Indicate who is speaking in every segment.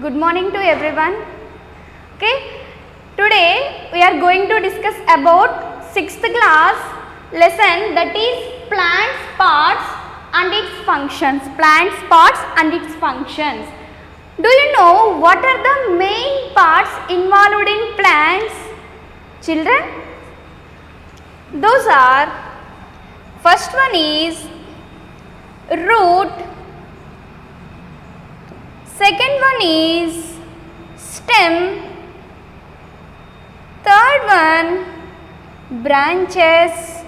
Speaker 1: Good morning to everyone. Okay, today we are going to discuss about 6th class lesson, that is plants, parts and its functions. Plants, parts and its functions. Do you know what are the main parts involved in plants, children? Those are, first one is root, second one is stem, third one branches,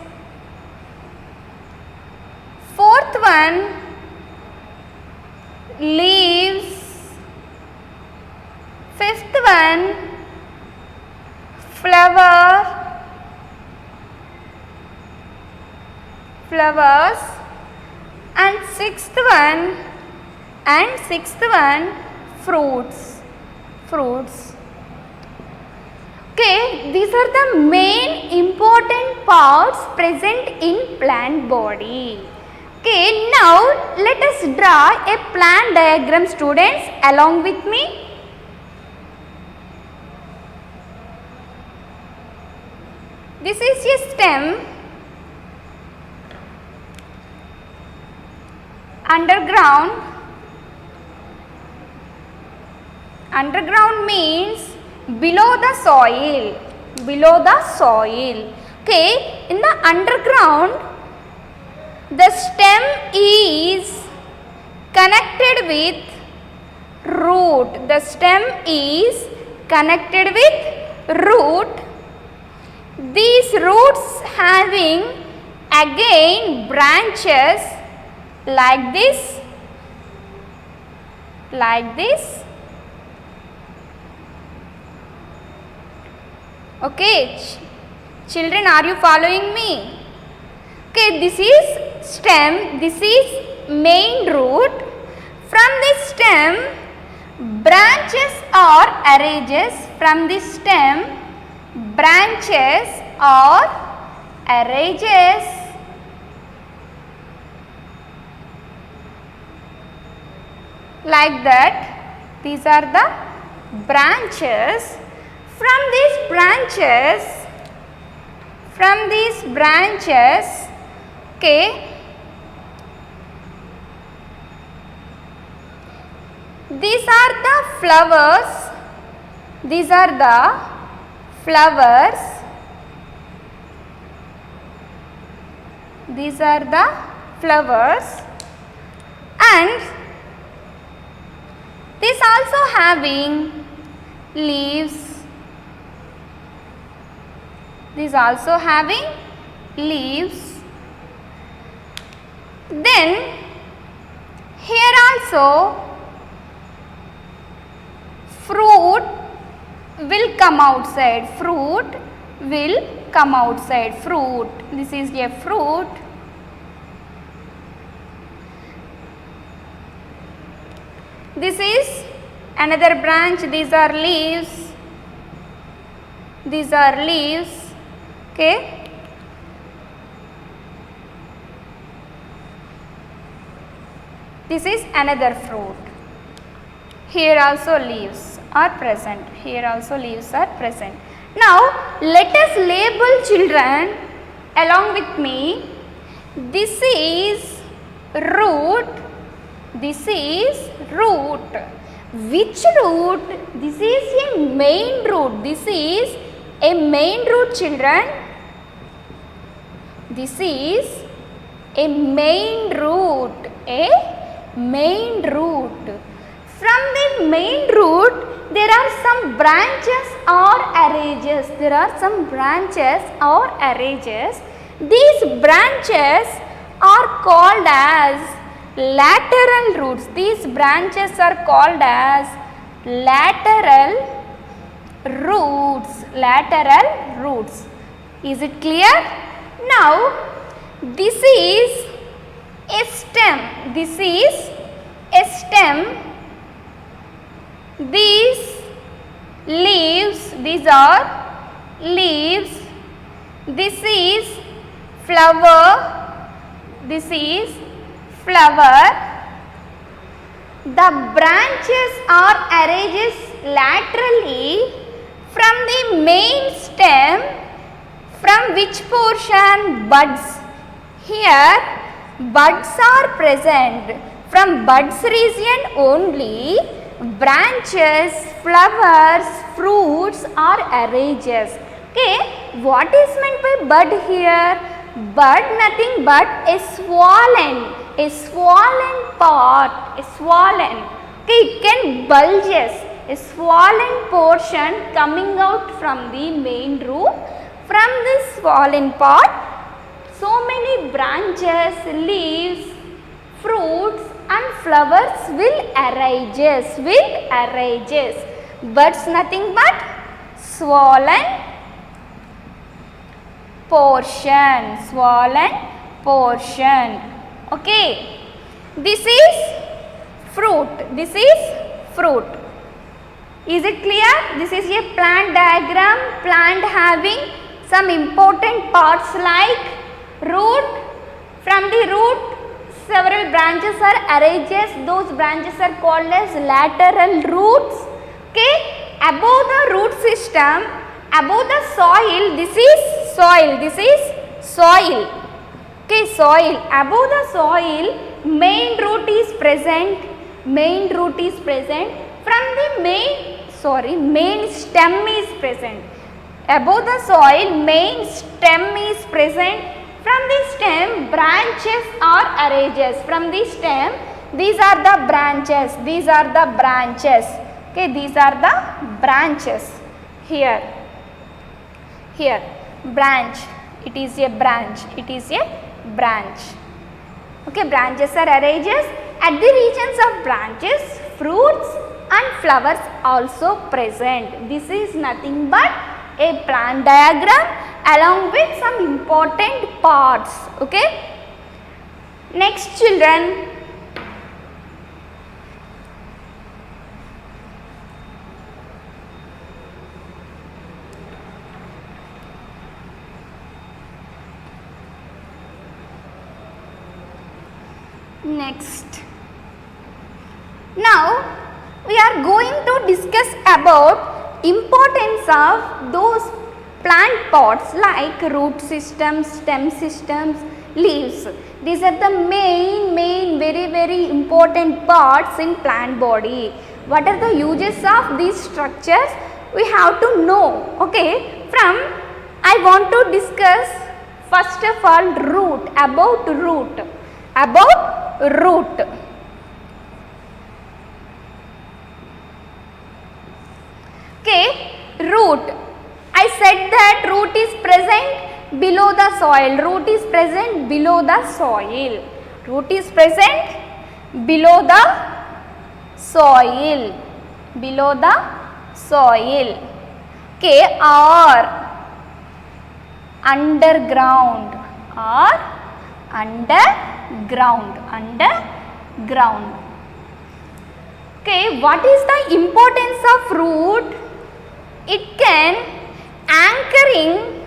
Speaker 1: fourth one leaves, fifth one flowers, and sixth one fruits. Okay, these are the main important parts present in plant body. Okay, now let us draw a plant diagram, students, along with me. This is a stem. Underground means below the soil. Okay, in the underground, the stem is connected with root. These roots having again branches like this. Okay, children, are you following me? Okay, this is stem, this is main root. From this stem, branches or arranges. Like that, these are the branches. From these branches, okay, these are the flowers. And this also having leaves. Then here also fruit will come outside. This is a fruit. This is another branch. These are leaves. Okay. This is another fruit. Here also leaves are present. Now let us label, children, along with me. This is root. Which root? This is a main root. Children. This is a main root. From the main root, there are some branches or arranges. These branches are called as lateral roots. Lateral roots. Is it clear? Now, this is a stem. These are leaves. This is flower. The branches are arranged laterally from the main stem, from which portion? Buds. Here buds are present. From buds region only branches, flowers, fruits are arranged. Okay, what is meant by bud here? Bud nothing but a swollen part, a swollen. Okay, it can bulges, a swollen portion coming out from the main root. From this swollen part, so many branches, leaves, fruits and flowers will arises. Buds nothing but swollen portion. Okay, this is fruit. Is it clear? This is a plant diagram. Plant having some important parts like root. From the root several branches are arranged. Those branches are called as lateral roots. Okay, above the root system, above the soil, this is soil. Okay, soil. Above the soil, main root is present. From the main stem is present. Above the soil, main stem is present. From the stem, branches are arranged. From the stem, these are the branches. Okay, these are the branches. Here, branch. It is a branch. Okay, branches are arranged. At the regions of branches, fruits and flowers also present. This is nothing but a plant diagram along with some important parts. Okay, next children, now we are going to discuss about importance of those plant parts like root systems, stem systems, leaves. These are the main very important parts in plant body. What are the uses of these structures? We have to know. Okay, I want to discuss first of all about root. Okay, root. I said that root is present below the soil. Root is present below the soil. Okay, or underground. Okay, what is the importance of root? It can anchoring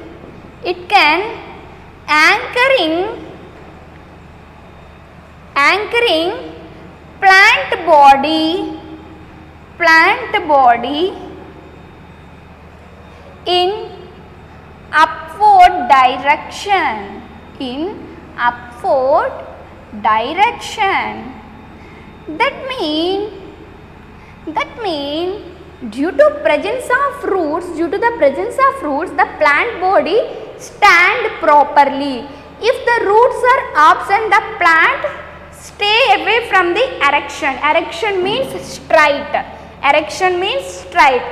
Speaker 1: plant body in upward direction. That mean due to the presence of roots, the plant body stand properly. If the roots are absent, the plant stay away from the erection. Erection means straight.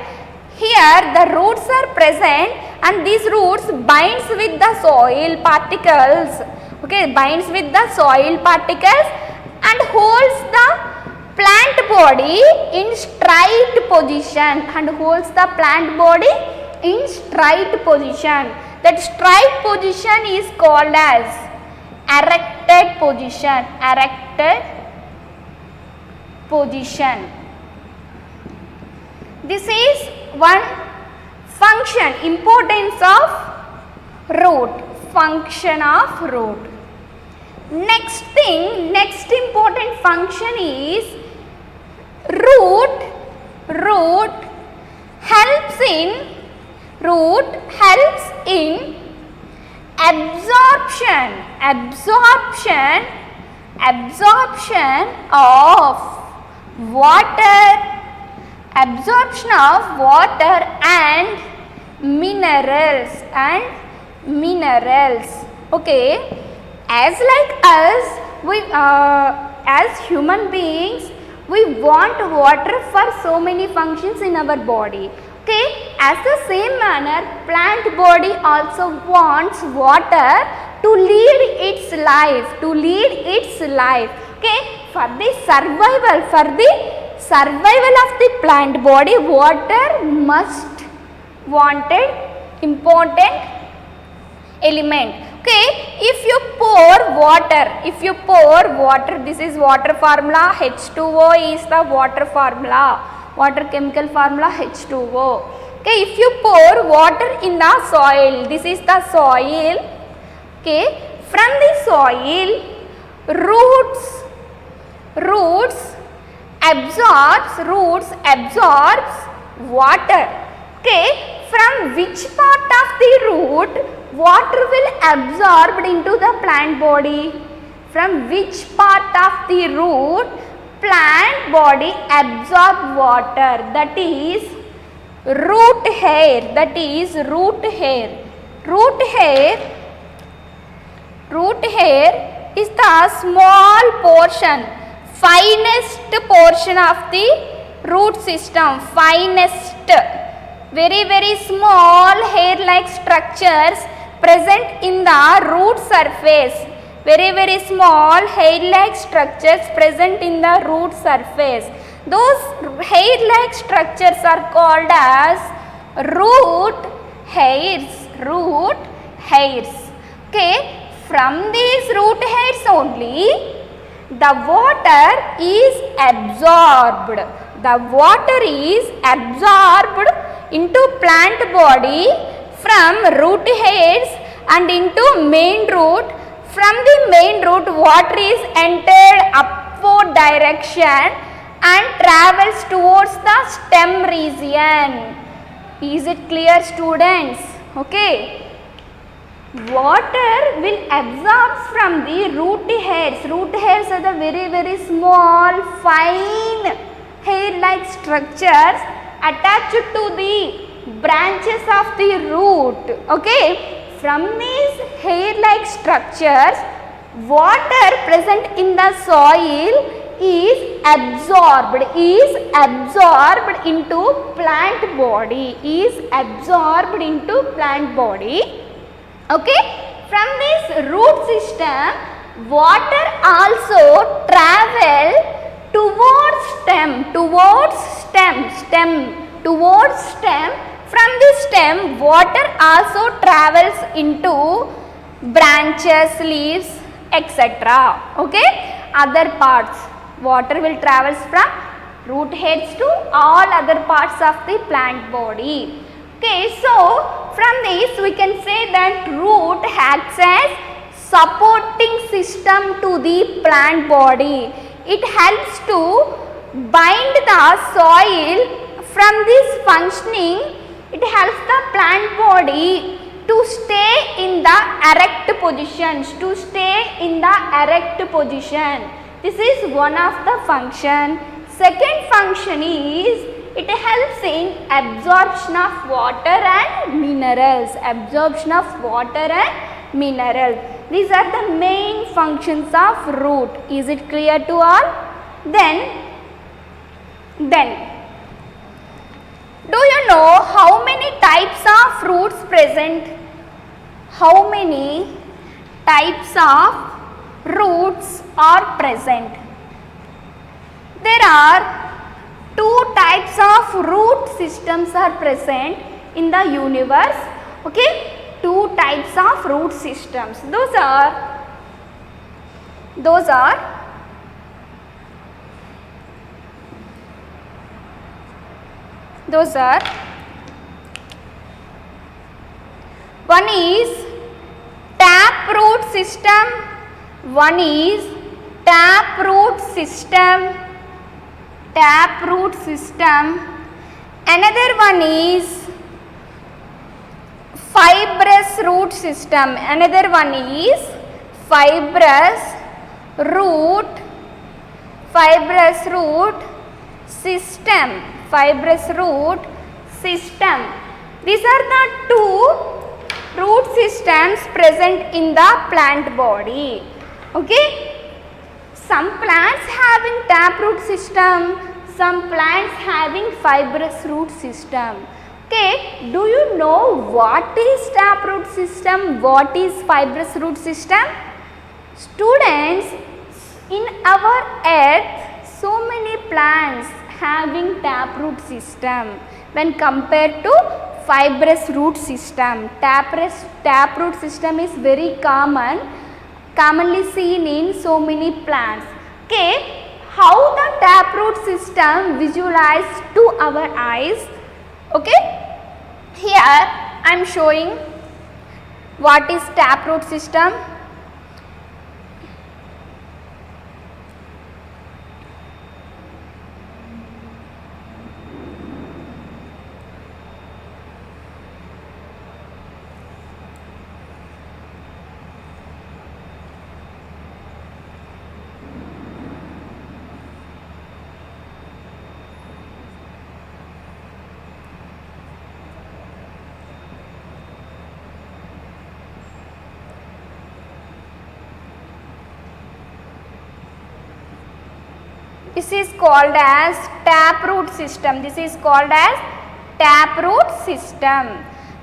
Speaker 1: Here the roots are present and these roots binds with the soil particles. Okay, binds with the soil particles and holds the plant body in straight position. That straight position is called as erected position. This is one function, importance of root. Next important function is root helps in absorption of water and minerals. Okay, as like us, we as human beings, we want water for so many functions in our body. Okay, as the same manner, plant body also wants water to lead its life. Okay, for the survival of the plant body, water important element. Okay, if you pour water, this is water formula, H2O is the water chemical formula, H2O. Okay, if you pour water in the soil, this is the soil. Okay, from the soil, roots absorbs water. Okay, from which part of the root water will absorbed into the plant body? From which part of the root plant body absorb water? That is root hair. Root hair is the small portion, finest portion of the root system. Very small hair like structures present in the root surface. Very small hair like structures present in the root surface. Those hair like structures are called as root hairs. Okay, from these root hairs only the water is absorbed. Into plant body from root hairs and into main root. From the main root, water is entered upward direction and travels towards the stem region. Is it clear, students? Okay. Water will absorb from the root hairs. Root hairs are the very small, fine hair-like structures attached to the branches of the root. Okay, from these hair-like structures, water present in the soil is absorbed into plant body. Okay, from this root system, water also travel towards stem. From the stem, water also travels into branches, leaves, etc. Okay, other parts. Water will travel from root hairs to all other parts of the plant body. Okay, so from this we can say that root acts as supporting system to the plant body. It helps to bind the soil. From this functioning, it helps the plant body to stay in the erect position. This is one of the function. Second function is it helps in absorption of water and minerals. These are the main functions of root. Is it clear to all? Then do you know how many types of roots present? How many types of roots are present? There are 2 types of root systems are present in the universe. Okay, 2 types of root systems. Those are one is taproot system, taproot system. Another one is fibrous root system. Another one is fibrous root system. Fibrous root system. These are the two root systems present in the plant body. Okay. Some plants having taproot system, some plants having fibrous root system. Okay, do you know what is taproot system, what is fibrous root system? Students, in our earth, so many plants having taproot system when compared to fibrous root system. Taproot system is very commonly seen in so many plants. Okay, how the taproot system visualized to our eyes? Okay, here I am showing what is taproot system. This is called as taproot system. This is called as taproot system.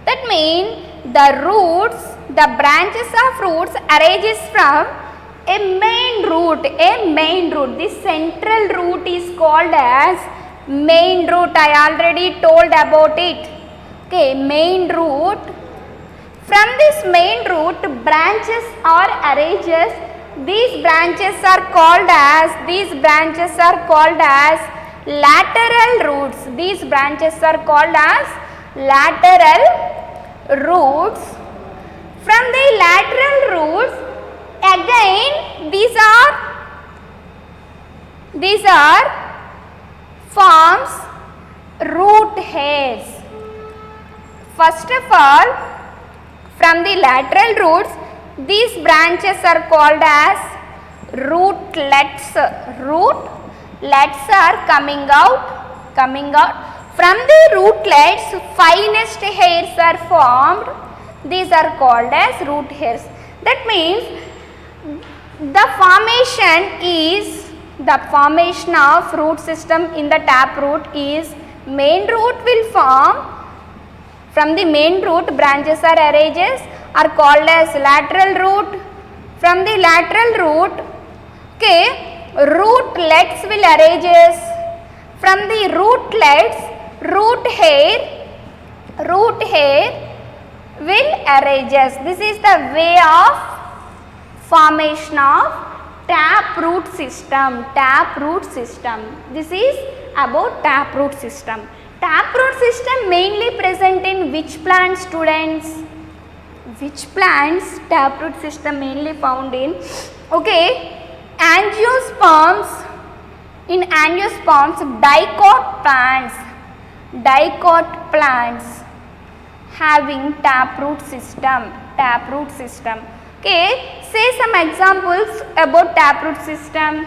Speaker 1: That means the roots, the branches of roots arises from a main root. This central root is called as main root. I already told about it. Okay, main root. From this main root, branches or arises. These branches are called as lateral roots. These branches are called as lateral roots. From the lateral roots, again these are forms root hairs. First of all, from the lateral roots, these branches are called as rootlets. Rootlets are coming out. From the rootlets, finest hairs are formed. These are called as root hairs. That means the formation of root system in the taproot is main root will form. From the main root, branches or arises are called as lateral root. From the lateral root, okay, rootlets will arises. From the rootlets, root hair will arises. This is the way of formation of taproot system. This is about taproot system. Taproot system mainly present in which plant, students? Which plants taproot system mainly found in? Okay, angiosperms. In angiosperms, dicot plants having taproot system. Okay, say some examples about taproot system.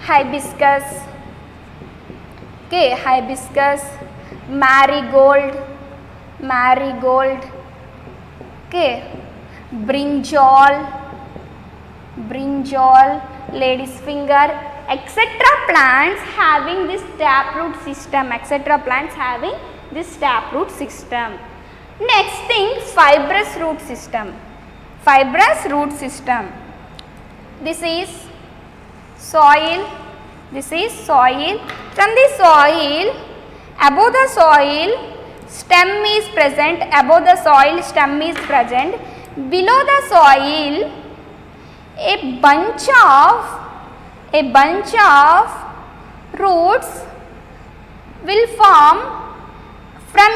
Speaker 1: Hibiscus. Okay, hibiscus. Marigold. Okay, brinjal, lady's finger, etc. plants having this taproot system. Next thing, fibrous root system. This is soil. From the soil, above the soil, stem is present. Below the soil, a bunch of roots will form from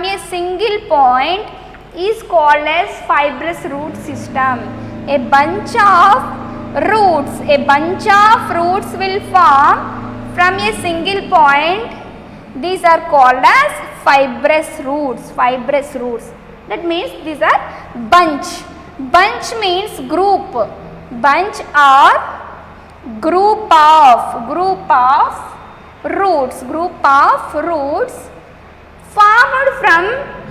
Speaker 1: a single point is called as fibrous root system. A bunch of roots. A bunch of roots will form from a single point. These are called as fibrous roots. Fibrous roots. That means these are bunch. Bunch means group. Bunch or group of roots. Group of roots formed from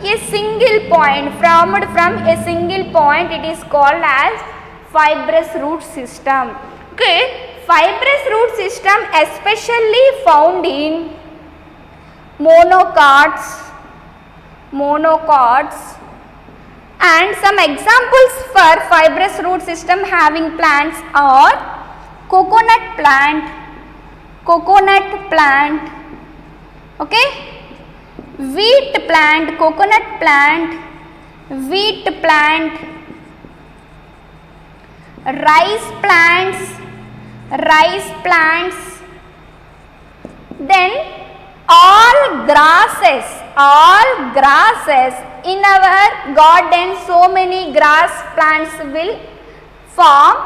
Speaker 1: a single point. Formed from a single point. It is called as fibrous root system. Okay. Fibrous root system especially found in monocots. And some examples for fibrous root system having plants are coconut plant, okay, wheat plant, coconut plant, wheat plant, rice plants, then all grasses in our garden. So many grass plants will form.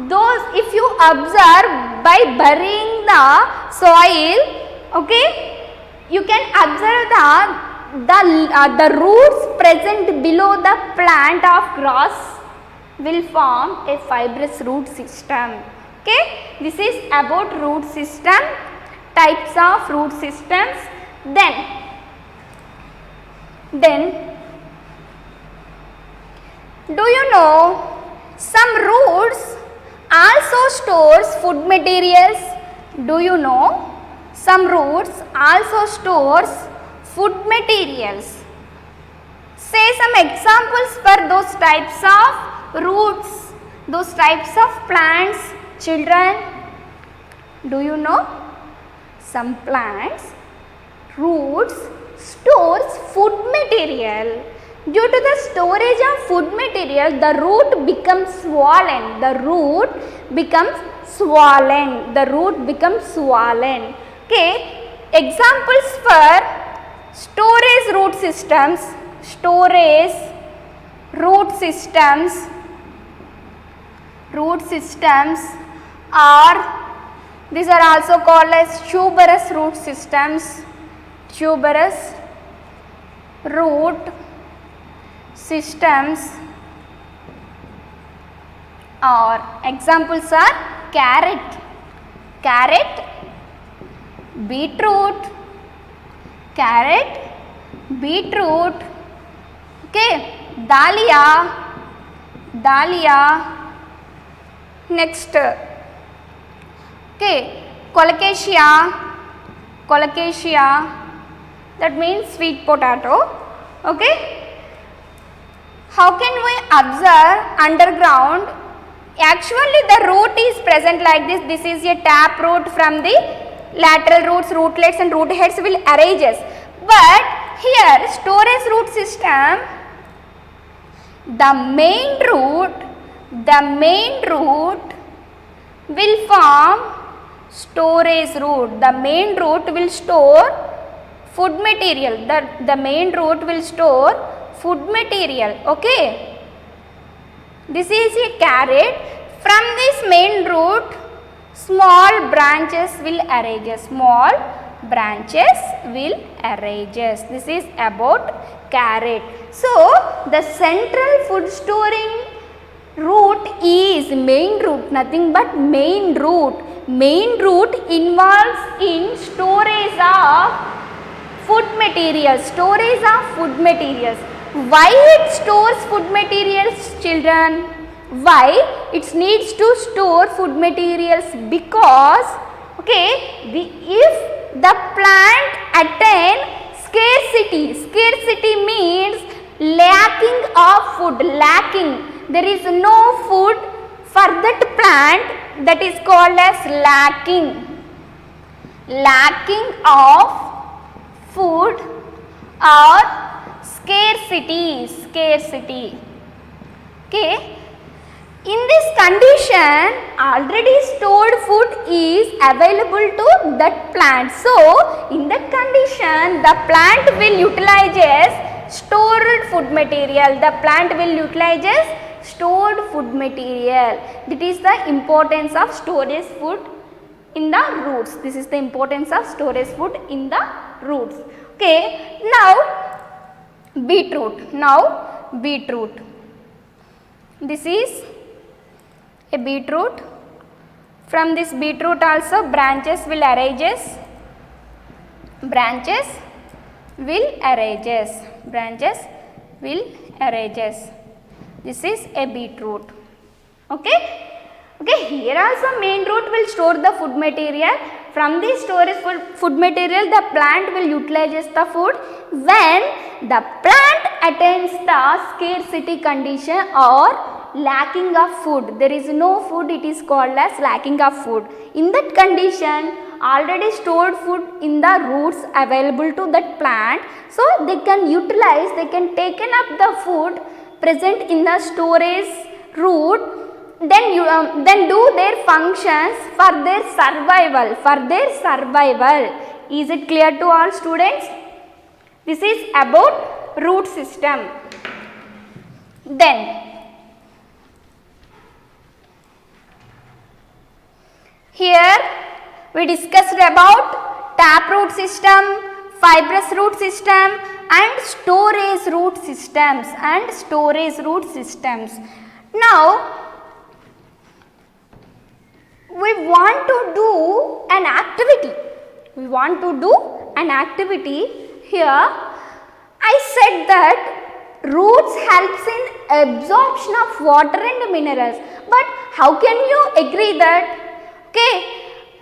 Speaker 1: Those, if you observe by burying the soil, okay, you can observe the roots present below the plant of grass will form a fibrous root system. Okay, this is about root system, types of root systems. Then do you know some roots also stores food materials? Do you know some roots also stores food materials? Say some examples for those types of roots, those types of plants, children. Do you know? Some plants, roots stores food material. Due to the storage of food material, the root becomes swollen. Okay. Examples for storage root systems. Are, these are also called as tuberous root systems. Tuberous root systems. Or examples are carrot, beetroot, okay, dahlia, next, okay, colocasia, that means sweet potato, okay. How can we observe underground? Actually the root is present like this. This is a tap root. From the lateral roots, rootlets and root heads will arranges. But here storage root system, the main root will form storage root. The main root will store food material. The main root will store food material. Okay. This is a carrot. From this main root, small branches will arise. This is about carrot. So the central food storing root is main root, nothing but main root. Main root involves in storage of food materials. Why it stores food materials, children? Why it needs to store food materials? Because, okay, if the plant attain scarcity means lacking of food, there is no food for that plant, that is called as lacking of food or scarcity. Okay. In this condition, already stored food is available to that plant. So in that condition, the plant will utilizes stored food material. stored food material. That is the importance of storage food in the roots. This is the importance of storage food in the roots. Okay, now beetroot. Now beetroot. This is a beetroot. From this beetroot also branches will arises. Branches will arises. Branches will arises. This is a beetroot. Okay. Okay, here also main root will store the food material. From this storage food material, the plant will utilize the food. When the plant attains the scarcity condition or lacking of food, there is no food, it is called as lacking of food. In that condition, already stored food in the roots available to that plant, so they can utilize, they can taken up the food present in the storage root, then do their functions for their survival, Is it clear to all students? This is about root system. Then here we discussed about taproot system, fibrous root system and storage root systems Now we want to do an activity. Here I said that roots helps in absorption of water and minerals, but how can you agree that? Okay,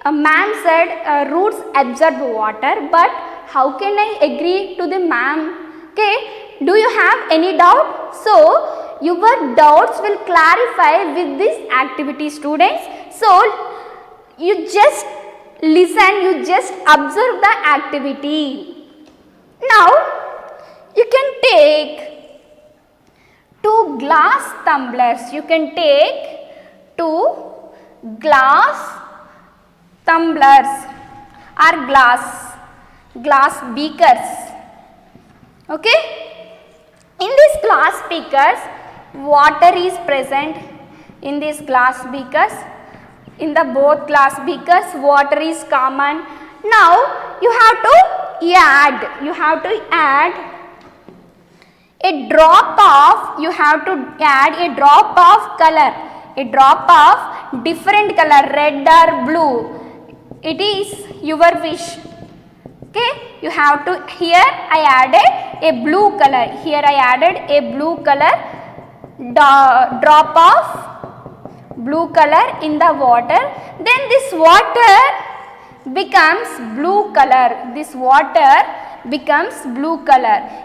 Speaker 1: a ma'am said roots absorb water, but how can I agree to the ma'am? Okay, do you have any doubt? So your doubts will clarify with this activity, students. So you just listen, you just observe the activity. Now you can take 2 glass tumblers. You can take 2 glass tumblers or glass beakers. Okay. In these glass beakers, water is present in these glass beakers. In the both glass beakers, water is common. Now you have to add a drop of color, a drop of different color, red or blue. It is your wish. Okay, you have to, here I added a blue color, drop of blue color in the water. Then this water becomes blue color.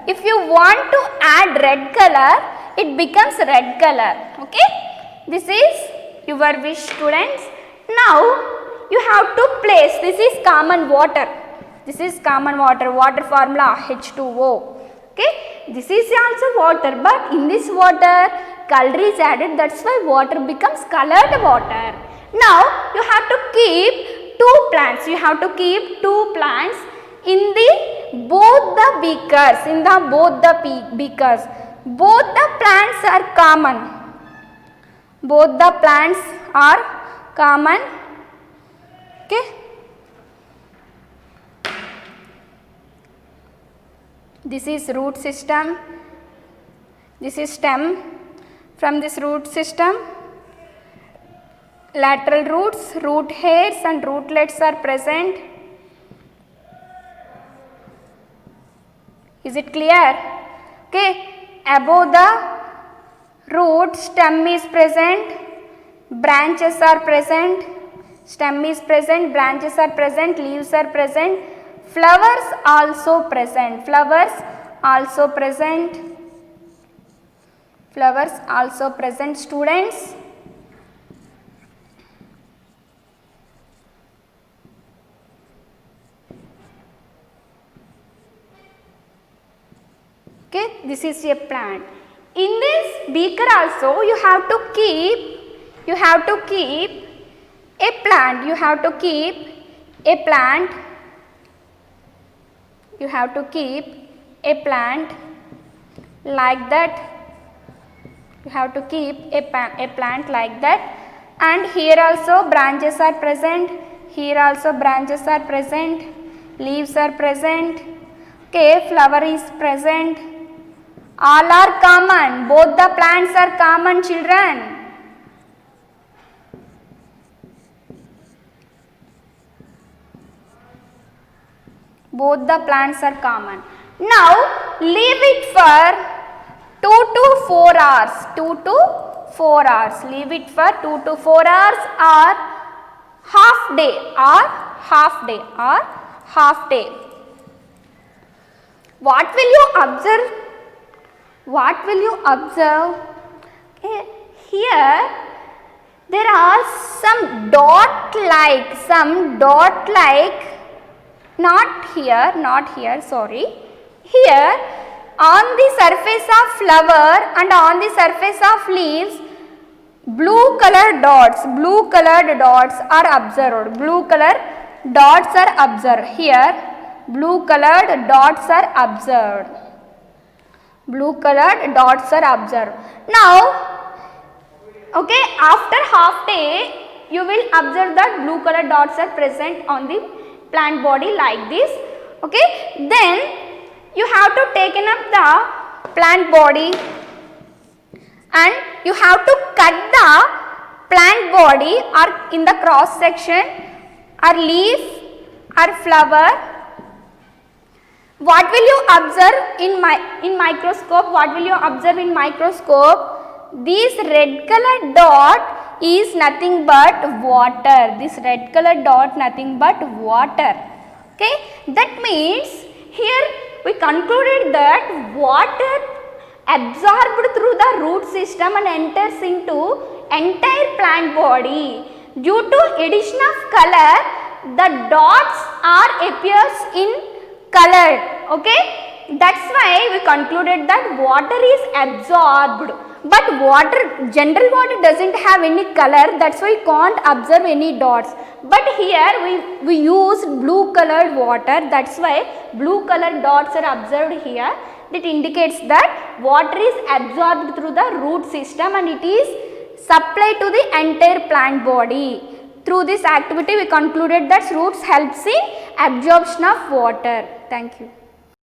Speaker 1: If you want to add red color, it becomes red color. Okay, this is your wish, students. Now you have to place, this is common water, water formula H2O. Okay, this is also water, but in this water color is added, that's why water becomes colored water. Now you have to keep 2 plants, in the both the beakers, both the plants are common, okay. This is root system, this is stem. From this root system, lateral roots, root hairs and rootlets are present. Is it clear? Okay, above the root, stem is present, branches are present, stem is present, branches are present, leaves are present, flowers also present, students. Okay, this is a plant. In this beaker also you have to keep a plant, like that. You have to keep a plant like that. And here also branches are present, here also branches are present, leaves are present, okay, flower is present, all are common, both the plants are common, children. Both the plants are common. Now leave it for 2 to 4 hours, 2 to 4 hours, leave it for 2 to 4 hours or half day or half day or half day. What will you observe? What will you observe? Okay. Here there are some dot like, not here, sorry. Here on the surface of flower and on the surface of leaves, blue colored dots are observed. Blue colored dots are observed. Here blue colored dots are observed. Blue colored dots are observed. Now, okay, after half day you will observe that blue colored dots are present on the plant body like this. Okay, then you have to take up the plant body and you have to cut the plant body or in the cross section or leaf or flower. What will you observe in microscope? What will you observe in microscope? This red colored dot is nothing but water. This red colored dot nothing but water. Okay, that means here we concluded that water absorbed through the root system and enters into entire plant body. Due to addition of color, the dots are appears in colored. Okay, that's why we concluded that water is absorbed. But general water doesn't have any color, that's why we can't observe any dots. But here we used blue colored water, that's why blue colored dots are observed here. That indicates that water is absorbed through the root system and it is supplied to the entire plant body. Through this activity we concluded that roots helps in absorption of water. Thank you.